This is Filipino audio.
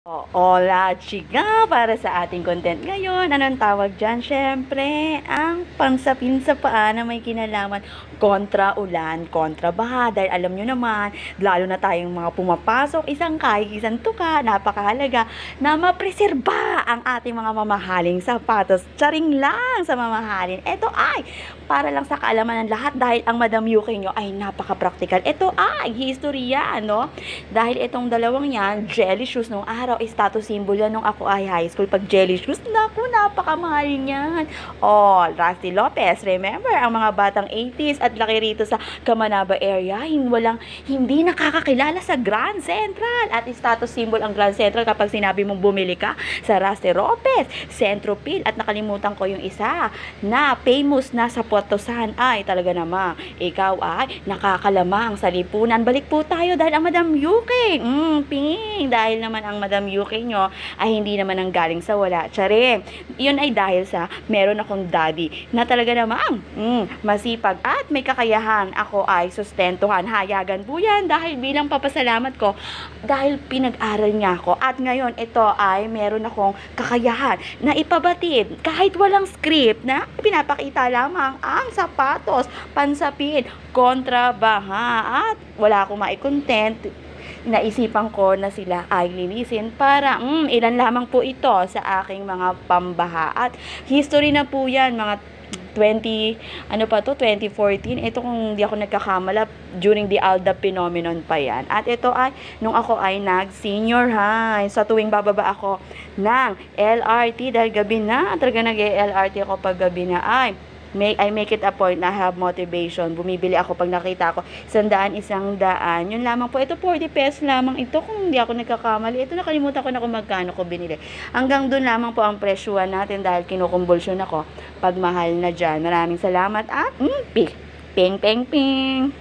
Hola, chika! Para sa ating content ngayon, anong tawag dyan? Siyempre, ang pangsapin sa paa na may kinalaman kontra ulan, kontra baha. Dahil alam nyo naman, lalo na tayong mga pumapasok, isang kahig, isang tuka, napakahalaga na mapreserba ang ating mga mamahaling sapatos. Charing lang sa mamahalin. Ito ay, para lang sa kaalaman ng lahat, dahil ang Madam Yuki nyo ay napaka-practical. Ito ay, history yan, no? Dahil itong dalawang yan, jelly shoes nung araw, status symbol yan nung ako ay high school. Pag jelly shoes, naku, napakamahal niyan. Oh, Rusty Lopez, remember, ang mga batang 80s at laki rito sa Kamanaba area, hindi nakakakilala sa Grand Central. At status symbol ang Grand Central kapag sinabi mong bumili ka sa Rusty Lopez, Centropil, at nakalimutan ko yung isa na famous na sa Potosan ay talaga namang ikaw ay nakakalamang sa lipunan. Balik po tayo dahil ang Madam Yuki, ping, dahil naman ang Madam Yuki nyo ay hindi naman ang galing sa wala. Tsare, yun ay dahil sa meron akong daddy na talaga namang masipag at may kakayahan. Ako ay sustentuhan. Hayagan po yan dahil bilang papasalamat ko dahil pinag-aral niya ako. At ngayon ito ay meron akong kakayahan na ipabatid kahit walang script na pinapakita lamang ang sapatos, pansapid, kontra baha. At wala akong mai-content, naisipan ko na sila ay linisin para ilan lamang po ito sa aking mga pambaha. At history na po yan, mga 2014. Ito kung hindi ako nagkakamala, during the Alda phenomenon pa yan. At ito ay, nung ako ay nag-senior high, sa tuwing bababa ako ng LRT, dahil gabi na, talaga nag-LRT ako pag gabi na, I make it a point na have motivation. Bumibili ako pag nakita ko 100, 100. Yun lamang po. Ito 40 pesos lamang ito kung hindi ako nagkakamali. Ito nakalimutan ko na kung magkano ko binili. Hanggang doon lamang po ang presyuhan natin dahil kinukumbulsyon ako pag mahal na dyan. Maraming salamat at ping, ping, ping.